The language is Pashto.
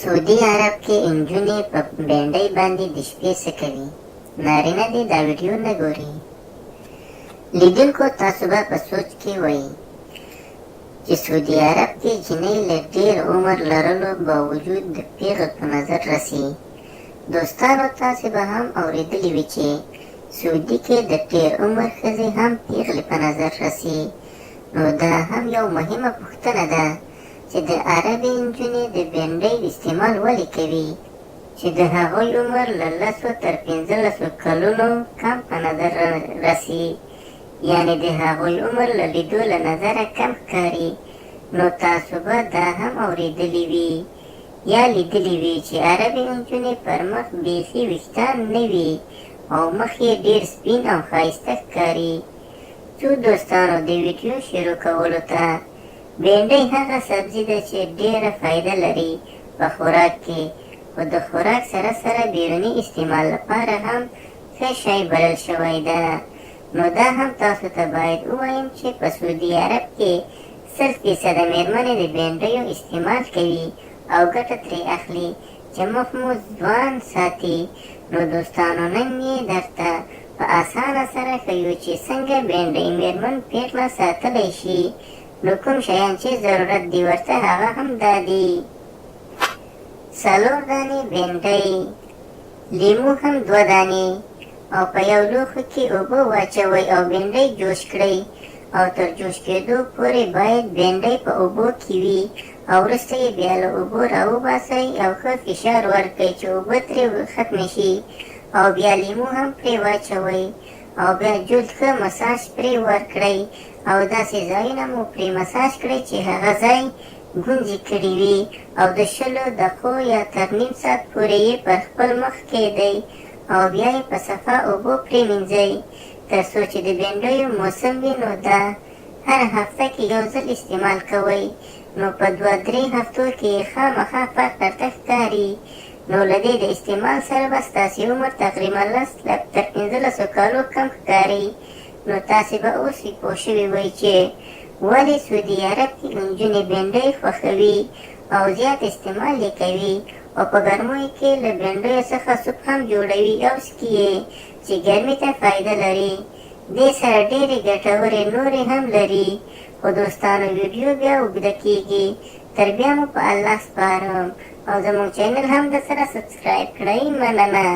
سعودي عرب کې انجونې په بینډۍ باندې د شپې څه کوي؟ نارینه دې دا ویډیو نه ګوري. لیدونکو تاسو به په سوچ کې وئ چې سعودي عرب کې جنۍ له ډېر عمر لرلو باوجود د پیغل په نظر رسي. دوستانو تاسې به هم اورېدلي وي چې سعودي کې د ډېر عمر ښځې هم پیغلې په نظر رسي. نو دا هم یو مهمه پوښتنه ده چې د عربي نجونې د بینډۍ استعمال ولې کوي چې د هغوی عمر له 10 تر 15 کلونو کم په نظر رسي، یعنې د هغوی عمر له لیدو له نظره کم ښکاري. نو تاسو به دا هم اورېدلي وي یا لیدلي وي چې عربي نجونې پر مخ بیخي ویښتان نه وي او مخ یې ډېر سپین او ښایسته ښکاري. څو دوستانو د ویډیو شروع کولو ته بینډۍ هغه سبزي ده چې ډېره فایده لري په خوراک کې، خو د خوراک سره سره بیروني استعمال لپاره هم ښه شی بلل شوی ده. نو دا هم تاسو ته باید ووایم چې په سعودي عرب کې 100% مېرمنې د بینډیو استعمال کوي او ګټه ترې اخلي چې مخ مو ځوان ساتي. نو دوستانو نن یې درته په اسانه سره ښیو چې څنګه بینډۍ مېرمن پیغله ساتلی شي. نو کوم شیان چې ضرورت دی ورته هغه هم دا دي: 4 دانې بینډۍ، لیمو هم 2 دانې، او په یو لوښو کې اوبه واچوئ او بینډۍ جوش کړئ او تر جوش کېدو پورې باید بینډۍ په اوبو کې وي او وروسته یې بیا له اوبو راوباسئ او ښه فشار ورکړئ چې اوبه ترې ختمې شي، او بیا لیمو هم پرې واچوئ او بیا جلد ښه مساج پرې ورکړئ او داسې ځایونه مو پرې مساج کړئ چې هغه ځای ګونځې کړي وي او د 20 دقیقو یا تر نیم ساعت پورې یې پر خپل مخ کېږدئ او بیا یې په صفا اوبو پرېمینځئ تر څو چې د بینډیو موسم وي. نو دا هر هفته کې یو ځل استعمال کوئ. نو په 2-3 هفتو کې یې خامخا فرق درته ښکاري. نو له دې د استعمال سره به ستاسې عمر تقریبا 10 تر 15 کالو کم ښکاري. نو تاسې به اوس پوه شوي وئ چې ولې سعودي عرب کې نجونې بینډۍ خوښوي او زیات استعمال یې کوي او په ګرمیو کې له بینډیو څخه سوپ هم جوړوي او څښي یې چې ګرمۍ ته فایده لري. دې سره ډېرې ګټورې نورې هم لري. خو دوستانو ویډیو بیا اوږده کېږي، تر بیا مو په الله سپارم او زموږ چینل هم درسره سبسکرایب کړئ. مننه.